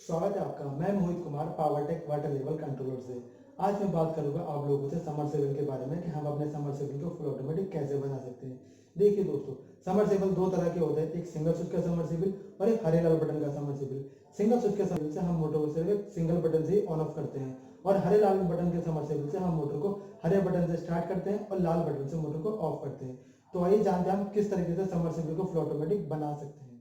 स्वागत है आपका। मैं Mohit Kumar Powertech water level controller से। आज मैं बात करूंगा आप लोगों से समरसेबल के बारे में कि हम अपने समरसेबल को फुल ऑटोमेटिक कैसे बना सकते हैं। देखिए दोस्तों, समरसेबल दो तरह के होते हैं, एक सिंगल स्विच का समरसेबल और एक हरे लाल बटन का समरसेबल। सिंगल स्विच के समरसेबल से हम मोटर को सिर्फ एक सिंगल बटन से ही ऑन ऑफ करते हैं और हरे लाल बटन के समरसेबल से हम मोटर को हरे बटन से स्टार्ट करते हैं और लाल बटन से मोटर को ऑफ करते हैं। तो आइए जानते हैं हम किस तरीके से समरसेबल को फुल ऑटोमेटिक बना सकते हैं।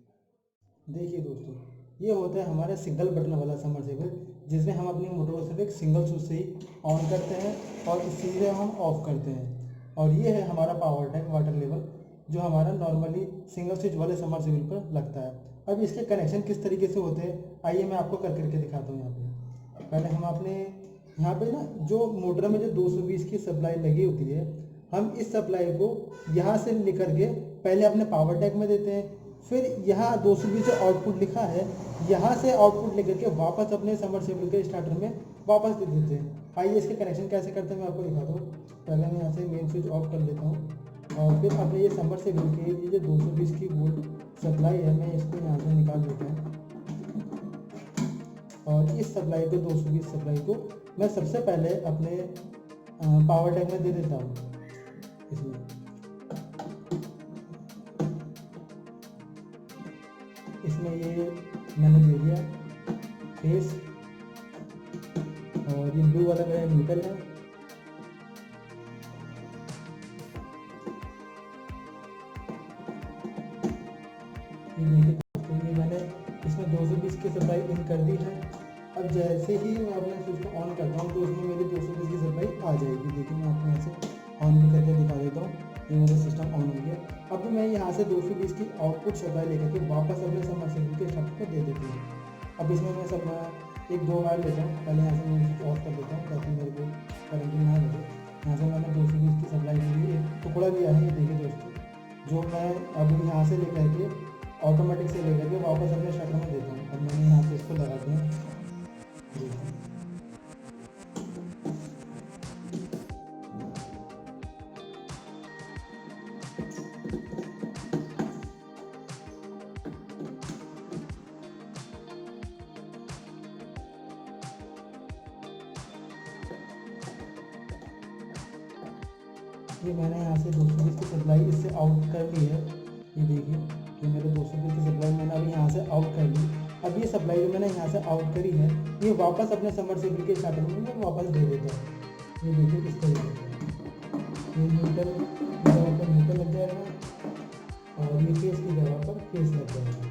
देखिए दोस्तों, ये होता है हमारा सिंगल बटन वाला समरसेबल, जिसमें हम अपनी मोटर को सिर्फ एक सिंगल स्विच से ही ऑन करते हैं और सीधे हम ऑफ करते हैं। और ये है हमारा पावरटेक वाटर लेवल, जो हमारा नॉर्मली सिंगल स्विच वाले समरसेबल पर लगता है। अब इसके कनेक्शन किस तरीके से होते हैं, आइए मैं आपको कर करके दिखाता हूँ। यहाँ पे पहले हम अपने यहाँ पे ना जो मोटर में जो 220 की सप्लाई लगी होती है, हम इस सप्लाई को यहाँ से लेकर के पहले अपने पावरटेक में देते हैं, फिर यहाँ 220 जो आउटपुट लिखा है यहाँ से आउटपुट लेकर के वापस अपने समरसेबल के स्टार्टर में वापस दे देते हैं। आइए इसके कनेक्शन कैसे करते हैं मैं आपको दिखाता हूँ। पहले मैं यहाँ से मेन स्विच ऑफ कर लेता हूँ और फिर अपने ये समरसेबल के ये जो 220 की वोल्ट सप्लाई है, मैं इसको यहाँ से निकाल देता हूँ और इस सप्लाई को 220 सप्लाई को मैं सबसे पहले अपने पावरटेक में दे देता हूँ। इसमें ये मैंने दे दिया फेस और ये ब्लू वाला मेरा न्यूट्रल है। ये देखिए दोस्तों, ये मैंने इसमें 220 की सप्लाई इन कर दी है। अब जैसे ही मैं अपने स्विच को ऑन करता हूँ तो उसमें मेरी 220 की सप्लाई आ जाएगी। देखिए मैं आपको यहाँ से ऑन भी करके दिखा देता हूँ। ये मेरा सिस्टम ऑन हो गया। अब मैं यहाँ से 220 की आउटपुट सप्लाई लेकर के वापस अपने समरसेबल के स्टार्टर को दे देती हूँ। अब इसमें मैं सब एक दो वायर लेता हूँ। पहले यहाँ से मैं स्विच ऑफ कर देता हूँ ताकि मेरे को करंट ना लगे। यहाँ से मैंने 220 की सप्लाई के लिए एक टुकड़ा लिया है। ये देखिए दोस्तों, जो मैं अब यहाँ से लेकर के ऑटोमेटिक से लेकर के वापस अपने स्टार्टर में देता हूँ। अब मैंने यहाँ से इसको लगा दिया। ये मैंने यहाँ से 220 की सप्लाई इससे आउट कर ली है। ये देखिए, ये मेरे 220 की सप्लाई मैंने अभी यहाँ से आउट कर ली। अब ये सप्लाई जो मैंने यहाँ से आउट करी है, ये वापस अपने समरसेबल के स्टार्टर में मैं वापस दे देता हूँ। ये देखिए इस तरीके से ये न्यूट्रल की जगह पर न्यूट्रल लग जाएगा और ये फेस की जगह पर फेस लग जाएगा।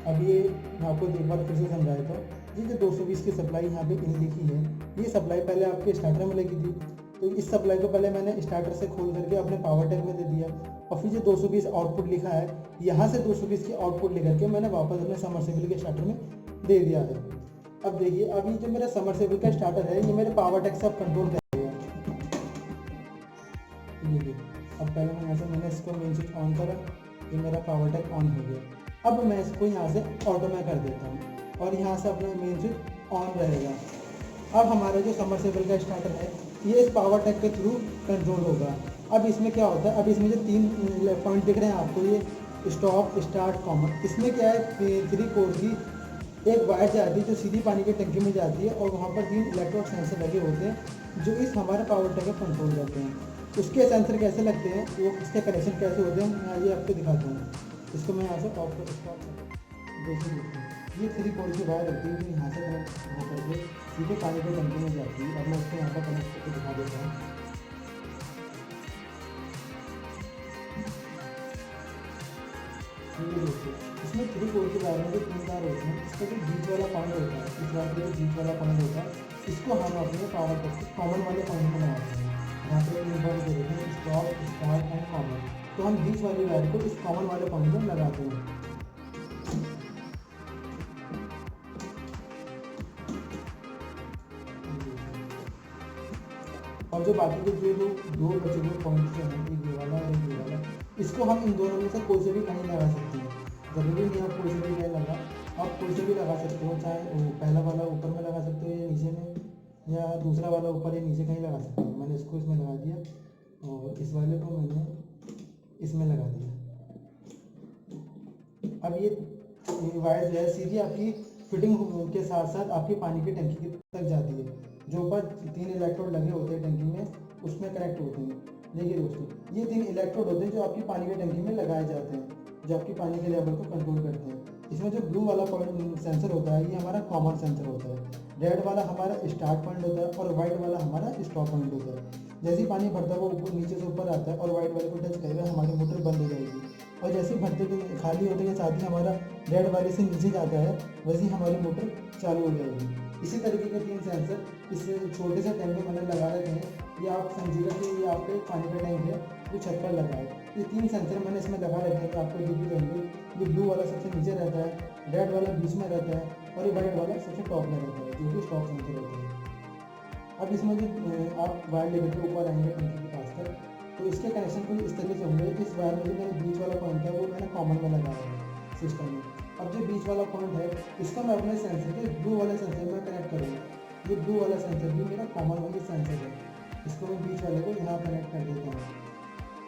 अब ये मैं आपको एक बार फिर से समझाया था। ये जो 220 की सप्लाई यहाँ पे इन लिखी है, ये सप्लाई पहले आपके स्टार्टर में लगी थी, तो इस सप्लाई को पहले मैंने स्टार्टर से खोल करके अपने पावरटेक में दे दिया और फिर जो 220 आउटपुट लिखा है, यहाँ से 220 की आउटपुट लेकर के मैंने वापस अपने समरसेबल के स्टार्टर में दे दिया है। अब देखिए, अभी जो मेरा समरसेबल का स्टार्टर है, ये मेरे पावरटेक से अब कंट्रोल करेगा। देखिए, अब पहले मैं यहाँ से मैंने इसको मेन स्विच ऑन करा, ये मेरा पावरटेक ऑन हो गया। अब मैं इसको यहाँ से ऑटो में कर देता हूँ और यहाँ से अपना मेन स्विच ऑन रहेगा। अब हमारा जो समरसेबल का स्टार्टर है, ये इस पावरटेक के थ्रू कंट्रोल होगा। अब इसमें क्या होता है, अब इसमें जो 3 पॉइंट दिख रहे हैं आपको, ये स्टॉप स्टार्ट कॉमन, इसमें क्या है 3 कोर की एक वायर जाती है जो सीधी पानी की टंकी में जाती है और वहाँ पर 3 इलेक्ट्रॉनिक सेंसर लगे होते हैं जो इस हमारे पावरटेक को कंट्रोल करते हैं। उसके सेंसर कैसे लगते हैं, वो इसके कनेक्शन कैसे होते हैं, मैं ये आपको दिखाता हूँ। इसको मैं यहाँ से ऑफ कर स्टॉप कर देखिए, ये 3 कोर की वायर होती है जो यहाँ से कनेक्ट हो करके सीधे पानी की टंकी में जाती है। अब मैं इसको यहाँ पर कनेक्ट करके दिखा देता हूँ। ये देखिए, इसमें 3 कोर की वायर में जो 3 तार होते हैं, इसका जो बीच वाला पॉइंट होता है, इस वायर का बीच वाला पॉइंट होता है, इसको हम अपने पावरटेक के कॉमन वाले पॉइंट में लगाते हैं। यहाँ पर ऊपर दे देते हैं स्टॉप स्टार्ट एंड कॉमन, तो हम बीच वाली वायर को इस कॉमन वाले पॉइंट में लगाते हैं। और जो बाकी के जो 2 बचे हुए पॉइंट्स हैं, एक ये वाला और एक ये वाला, इसको हम इन दोनों में से कोई से भी कहीं लगा सकते हैं। ज़रूरी नहीं आप कोई से भी कहीं लगा, आप कोई से भी लगा सकते हो, चाहे वो पहला वाला ऊपर में लगा सकते हो या नीचे में, या दूसरा वाला ऊपर या नीचे कहीं लगा सकते हो। मैंने इसको इसमें लगा दिया और इस वाले को मैंने इसमें लगा दिया। अब ये वायर जो है सीधी आपकी फिटिंग के साथ साथ आपकी पानी की टंकी तक जाती है। जो ऊपर 3 इलेक्ट्रोड लगे होते हैं टंकी में, उसमें कनेक्ट होते हैं। देखिए दोस्तों, ये 3 इलेक्ट्रोड होते हैं जो आपकी पानी की टंकी में लगाए जाते हैं, जो आपकी पानी के लेवल को कंट्रोल करते हैं। इसमें जो ब्लू वाला पॉइंट सेंसर होता है, ये हमारा कॉमन सेंसर होता है। रेड वाला हमारा स्टार्ट पॉइंट होता है और वाइट वाला हमारा स्टॉप पॉइंट होता है। जैसे ही पानी भरता है वो ऊपर नीचे से ऊपर आता है और वाइट वाले को टच करेगा, हमारी मोटर बंद हो जाएगी। और जैसे भरते के खाली होते के साथ ही हमारा रेड वाले से नीचे जाता है, वैसे ही हमारी मोटर चालू हो जाएगी। इसी तरीके के 3 सेंसर इस छोटे से टैंक में मैंने लगा रखे हैं। ये आप समझिएगा कि ये आपके पानी का टैंक है, जो छत पर लगा है। ये 3 सेंसर मैंने इसमें लगा रखे हैं, तो आपको दिख भी रहेंगे। ये ब्लू वाला सबसे नीचे रहता है, रेड वाला बीच में रहता है और ये वाइट वाला सबसे टॉप में रहता है, जो कि स्टॉप सेंसर होता है। अब इसमें जो आप वायर लेकर के ऊपर आएंगे टंकी के पास तक, तो इसके कनेक्शन कुछ इस तरीके से होंगे। इस वायर में जो मेरे बीच वाला पॉइंट है वो मैंने कॉमन में लगाया है सिस्टम में। अब जो बीच वाला पॉइंट है, इसको मैं अपने सेंसर के ब्लू वाले सेंसर में कनेक्ट करूँगा। ये ब्लू वाला सेंसर भी मेरा कॉमन वाली सेंसर है, इसको मैं बीच वाले को यहाँ कनेक्ट कर देता हूँ।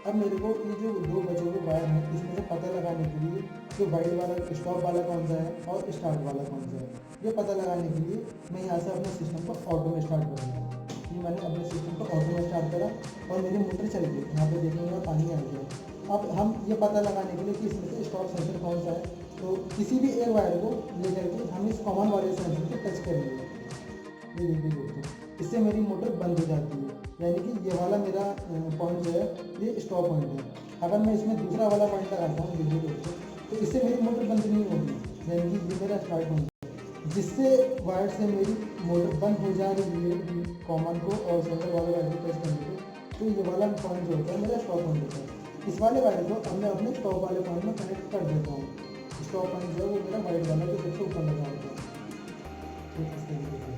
अब मेरे को ये जो 2 बचे हुए वायर हैं, इसमें से पता लगाने के लिए जो वाइट वाला स्टॉप वाला कौन सा है और स्टार्ट वाला कौन सा है, ये पता लगाने के लिए मैं यहाँ से अपने सिस्टम को ऑटो में स्टार्ट करूँगा। ये मैंने अपने सिस्टम को ऑटो में स्टार्ट करा और मेरी मोटर चल गई। यहाँ पे देखेंगे पानी आ गया। अब हम ये पता लगाने के लिए कि इसमें से स्टॉप सेंसर कौन सा है, तो किसी भी एक वायर को लेकर के हम इस कॉमन वाले सेंसर को टच करेंगे। ये देखिए दोस्तों, इससे मेरी मोटर बंद हो जाती है, यानी कि ये वाला मेरा पॉइंट जो है ये स्टॉप पॉइंट है। अगर मैं इसमें दूसरा वाला पॉइंट लगाता हूँ देखिए दोस्तों, तो इससे मेरी मोटर बंद नहीं होगी, यानी कि ये मेरा स्टार्ट पॉइंट है। जिससे वायर से मेरी मोटर बंद हो जा रही है कॉमन को और सेंटर वाले वायर को टच करने को, तो ये वाला पॉइंट जो होता है मेरा स्टॉप पॉइंट होता है। इस वाले वायर को अब मैं अपने स्टॉप वाले पॉइंट में कनेक्ट कर देता हूँ। स्टॉप पॉइंट जो है वो मेरा वाइट वाला जो सबसे ऊपर लगा होता है, इस तरीके से।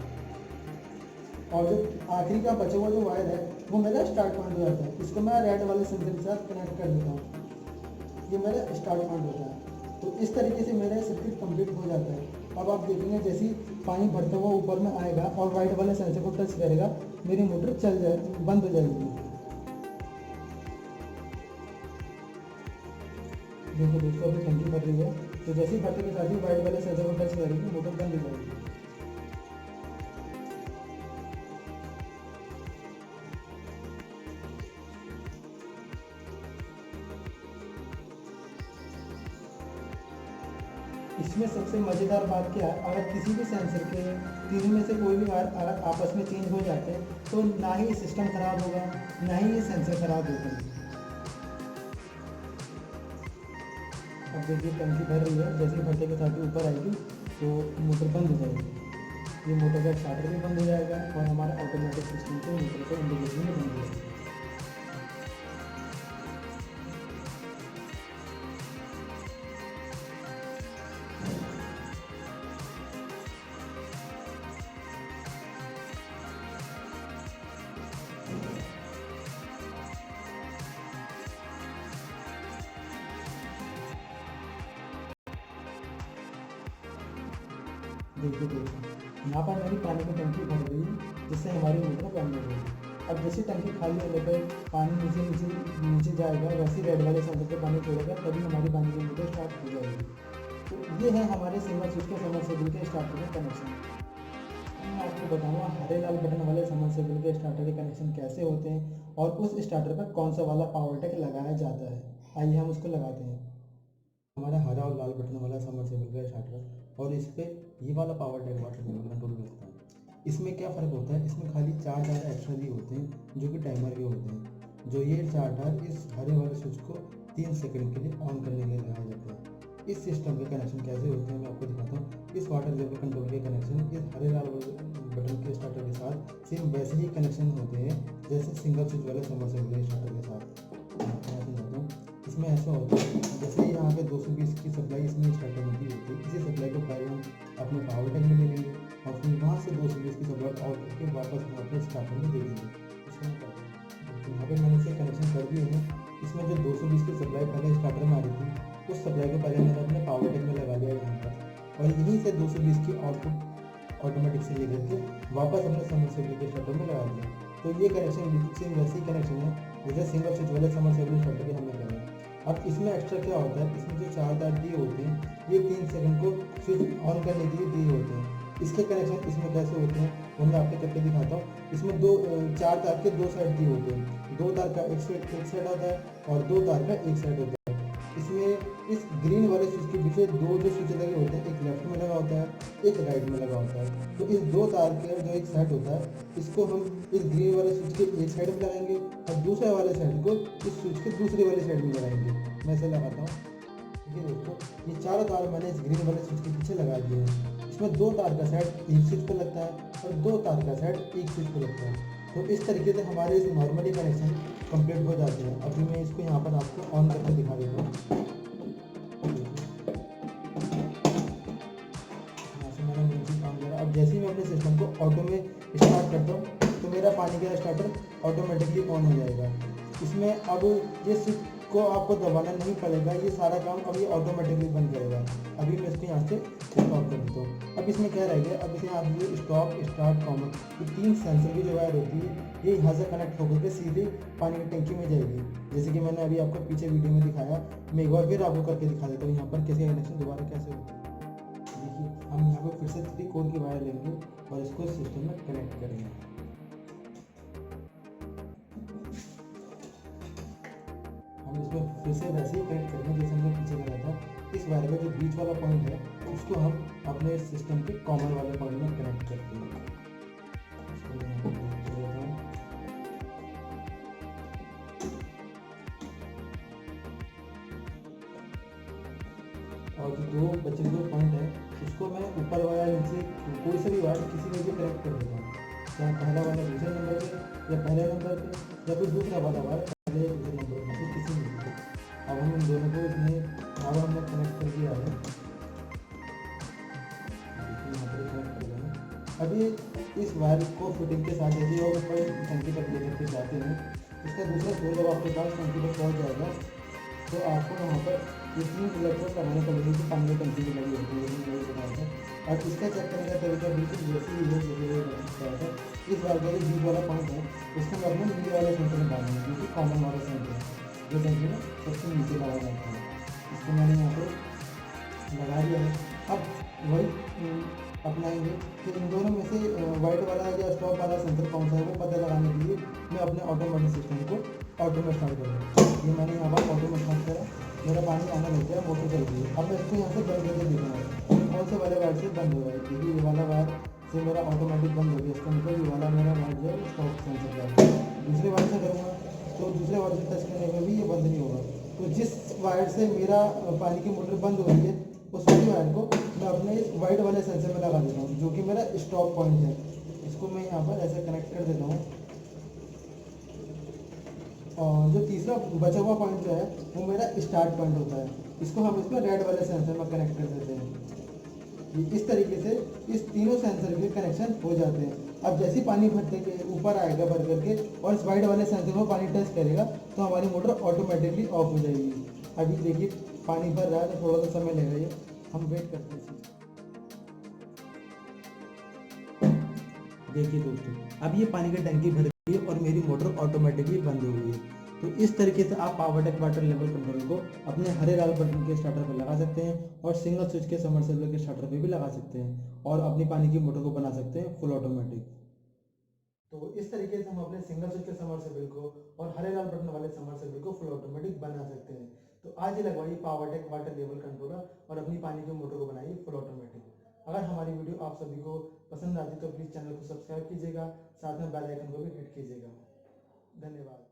और जो आखिरी का बचा हुआ जो वायर है वो मेरा स्टार्ट पॉइंट हो जाता है। इसको मैं रेड वाले सेंसर के साथ कनेक्ट कर देता हूँ, ये मेरा स्टार्ट पॉइंट होता है। तो इस तरीके से मेरा सर्किट कंप्लीट हो जाता है। अब आप देखेंगे जैसे ही पानी भरता हुआ ऊपर में आएगा और वाइट वाले सेंसर को टच करेगा, मेरी मोटर चल जाए बंद हो जाएगी। देखो दोस्तों, अभी टंकी भर रही है, तो जैसे ही भरते के साथ ही वाइट वाले सेंसर को टच करेगी, मोटर बंद हो जाएगी। इसमें सबसे मज़ेदार बात क्या है, अगर किसी भी सेंसर के तीनों में से कोई भी वायर अगर आपस में चेंज हो जाते हैं, तो ना ही सिस्टम खराब होगा, ना ही ये सेंसर खराब होगा। अब देखिए टंकी भर रही है, जैसे ही भरते के साथ ही ऊपर आएगी तो मोटर बंद हो जाएगी। ये मोटर का स्टार्टर भी बंद हो जाएगा और हमारा ऑटोमेटिक सिस्टम से मोटर को इंडिकेशन में बंद हो जाएगा। देखिए दोस्तों, यहाँ पर मेरी पानी की टंकी भर गई, जिससे हमारी मोटर बंद हो गई। अब जैसे टंकी खाली होने पर पानी नीचे नीचे नीचे जाएगा, वैसे रेड वाले सेंसर पे पानी छोड़ेगा, तभी हमारी पानी की मोटर स्टार्ट हो जाएगी। तो ये है हमारे सिंगल स्विच के समरसेबल के स्टार्टर का कनेक्शन। मैं आपको बताऊँगा हरे लाल बटन वाले समरसेबल के स्टार्टर के कनेक्शन कैसे होते हैं और उस स्टार्टर पर कौन सा वाला पावर टैग लगाया जाता है। आइए हम उसको लगाते हैं। हमारा हरा और लाल बटन वाला समरसेबल का स्टार्टर और इस पर ये वाला power tag water level control करता है। इसमें क्या फ़र्क होता है, इसमें खाली 4 टायर एक्स्ट्रा दिए होते हैं जो कि टाइमर के होते हैं। जो ये 4 टायर इस हरे वाले स्विच को 3 सेकंड के लिए ऑन करने के लिए लगाया जाता है। इस सिस्टम के कनेक्शन कैसे होते हैं मैं आपको दिखाता हूँ। इस वाटर लेवल कंट्रोल के कनेक्शन इस हरे लाल बटन के स्टार्टर के साथ सेम वैसे ही कनेक्शन होते हैं जैसे सिंगल स्विच वाले समरसेबल के स्टार्टर के साथ। मैं समझाता हूँ, इसमें ऐसा होता है जैसे यहाँ पे 220 की सप्लाई इसमें स्टार्टर में दी होती है। इसी सप्लाई को पहले हम अपने पावर टैग में ले लेंगे और फिर वहाँ से 220 की सप्लाई आउट करके वापस हम अपने स्टार्टर में दे देंगे। इसमें तो यहाँ पे मैंने इसे कनेक्शन कर दिए हैं। इसमें जो 220 की सप्लाई पहले स्टार्टर में आ रही थी, उस सप्लाई को पहले मैंने अपने पावर टैग में लगा लिया यहाँ पर और यहीं से 220 की आउटपुट ऑटोमेटिक से लेकर के वापस अपने समरसेबल के स्टार्टर में लगा दिया। तो ये कनेक्शन सेम वैसे ही कनेक्शन है जैसे सिंगल स्विच वाले समरसेबल स्टार्टर के हमने करा। अब इसमें एक्स्ट्रा क्या होता है, इसमें जो 4 तार दिए होते हैं ये 3 सेकंड को स्विच ऑन करने के लिए दिए होते हैं। इसके कनेक्शन इसमें कैसे होते हैं वो मैं आपको करके दिखाता हूँ। इसमें 4 तार के 2 साइड दिए होते हैं, 2 तार का एक साइड होता है और 2 तार का एक साइड होता है। इसमें इस ग्रीन वाले स्विच के पीछे 2 जो स्विच लगे होते हैं, एक लेफ्ट में लगा होता है एक राइट में लगा होता है। तो इस 2 तार के जो एक साइड होता है इसको हम इस ग्रीन वाले स्विच के एक साइड में लगाएंगे और दूसरे वाले साइड को इस स्विच के दूसरे वाले साइड में लगाएंगे। मैं इसे लगाता हूँ। देखिए दोस्तों, ये चारों तार मैंने इस ग्रीन वाले स्विच के पीछे लगा दिए हैं। इसमें 2 तार का साइड एक स्विच पर लगता है और 2 तार का साइड एक स्विच पर लगता है। तो इस तरीके से हमारे इस नॉर्मली कनेक्शन कंप्लीट हो जाते हैं। अभी मैं इसको यहाँ पर आपको ऑन करके दिखा देता हूँ। यहाँ से मैंने म्यूजिक ऑन करा। अब जैसे ही मैं अपने सिस्टम को ऑटो में स्टार्ट करता हूँ तो मेरा पानी का स्टार्टर ऑटोमेटिकली ऑन हो जाएगा। इसमें अब ये स्विच को आपको दबाना नहीं पड़ेगा, ये सारा काम अभी ऑटोमेटिकली बंद करेगा। अभी मैं इसको यहाँ से स्टॉप कर देता हूँ। अब इसमें क्या रह गया, अब इसे यहाँ पे स्टॉप स्टार्ट कॉमन ये 3 सेंसर की जो वायर होती है ये यहाँ से कनेक्ट होकर के सीधे पानी की टंकी में जाएगी। जैसे कि मैंने अभी आपको पीछे वीडियो में दिखाया, मैं एक बार फिर आपको करके दिखा देता हूँ यहाँ पर कैसे कनेक्शन दोबारा कैसे होता है। देखिए, हम यहाँ पर फिर से 3 कोर की वायर लेंगे और इसको सिस्टम में कनेक्ट करेंगे। हम इसमें फिर से वैसे ही कनेक्ट करेंगे जैसे हमने पीछे करा था। इस वायर में जो बीच वाला पॉइंट है उसको हम अपने सिस्टम के कॉमन वाले पॉइंट में कनेक्ट करते हैं। और जो 2 बचे हुए पॉइंट है उसको मैं ऊपर वाला नीचे कोई सा भी वायर किसी में भी कनेक्ट कर देता हूँ, चाहे पहला वाला दूसरे नंबर पे या पहले नंबर पे या फिर दूसरा वाला वायर पहले या दूसरे नंबर पे से किसी में भी। अब हम इन दोनों को इसमें अब हमने कनेक्ट कर दिया है। यहाँ पर कनेक्ट कर देना। अभी इस वायर को फिटिंग के साथ यदि और ऊपर टंकी तक लेकर के जाते हैं, इसका दूसरा छोर जब आपके पास टंकी तक पहुँच जाएगा तो आपको वहाँ पर ये 3 इलेक्ट्रोड लगाने पड़ेंगे जो पानी की टंकी में लगी होती है। और इसका चेक करने का तरीका बिल्कुल वैसे ही है जैसे बताया था। इस वायर का जो बीच वाला पॉइंट है उसको मैं अपने नीचे वाले सेंटर में डालूंगा, जो कि कॉमन वाला सेंटर है जो टंकी में सबसे नीचे लगा जाता है। इसको मैंने यहाँ पर लगा दिया है। अब वही अपनाएंगे कि इन दोनों में से वाइट वाला या स्टॉप वाला सेंसर कौन सा है वो पता लगाने के लिए मैं अपने ऑटोमेटिक सिस्टम को ऑटो में स्टार्ट करूँगा। ये मैंने यहाँ पर ऑटो में स्टार्ट करा, मेरा पानी आना लग गया, मोटर चल रही है। अब मैं इसको यहाँ से बंद करके देखूँगा कौन से वाले वायर से बंद हो रहा है। क्योंकि ये वाला वायर से मेरा ऑटोमेटिक बंद हो गया, इसका मतलब ये वाला मेरा वायर जो है स्टॉप सेंसर का। दूसरे वायर से करूँगा तो दूसरे वायर से टच करने में भी ये बंद नहीं होगा। तो जिस वायर से मेरा पानी की मोटर बंद हो रही है उस वाली वायर को मैं अपने इस वाइट वाले सेंसर में लगा देता हूँ जो कि मेरा स्टॉप पॉइंट है। इसको मैं यहाँ पर ऐसे कनेक्ट कर देता हूँ। और जो तीसरा बचा हुआ पॉइंट जो है वो मेरा स्टार्ट पॉइंट होता है, इसको हम इसमें रेड वाले सेंसर में कनेक्ट कर देते हैं। इस तरीके से इस तीनों सेंसर के कनेक्शन हो जाते हैं। अब जैसे पानी भरते के ऊपर आएगा भर करके और इस वाइट वाले सेंसर में पानी टच करेगा तो हमारी मोटर ऑटोमेटिकली ऑफ हो जाएगी। अभी देखिए पानी भर रहा है तो थोड़ा सा समय लगेगा, ये हम वेट करते हैं। देखिए दोस्तों, अब ये पानी की टंकी भर गई है और मेरी मोटर ऑटोमेटिकली बंद हो गई है। तो इस तरीके से आप पावरटेक वाटर लेवल कंट्रोल को अपने हरे लाल बटन के स्टार्टर पर लगा सकते हैं और सिंगल स्विच के समरसेबल के स्टार्टर पे भी लगा सकते हैं और अपनी पानी की मोटर को बना सकते हैं फुल ऑटोमेटिक। तो इस तरीके से हम अपने सिंगल स्विच के समरसेबल को और हरे लाल बटन वाले समरसेबल को फुल ऑटोमेटिक बना सकते हैं। तो आज ही लगवाइए पावरटेक वाटर लेवल कंट्रोलर और अपनी पानी की मोटर को बनाइए फुल ऑटोमेटिक। अगर हमारी वीडियो आप सभी को पसंद आती तो प्लीज़ चैनल को सब्सक्राइब कीजिएगा, साथ में बेल आइकन को भी हिट कीजिएगा। धन्यवाद।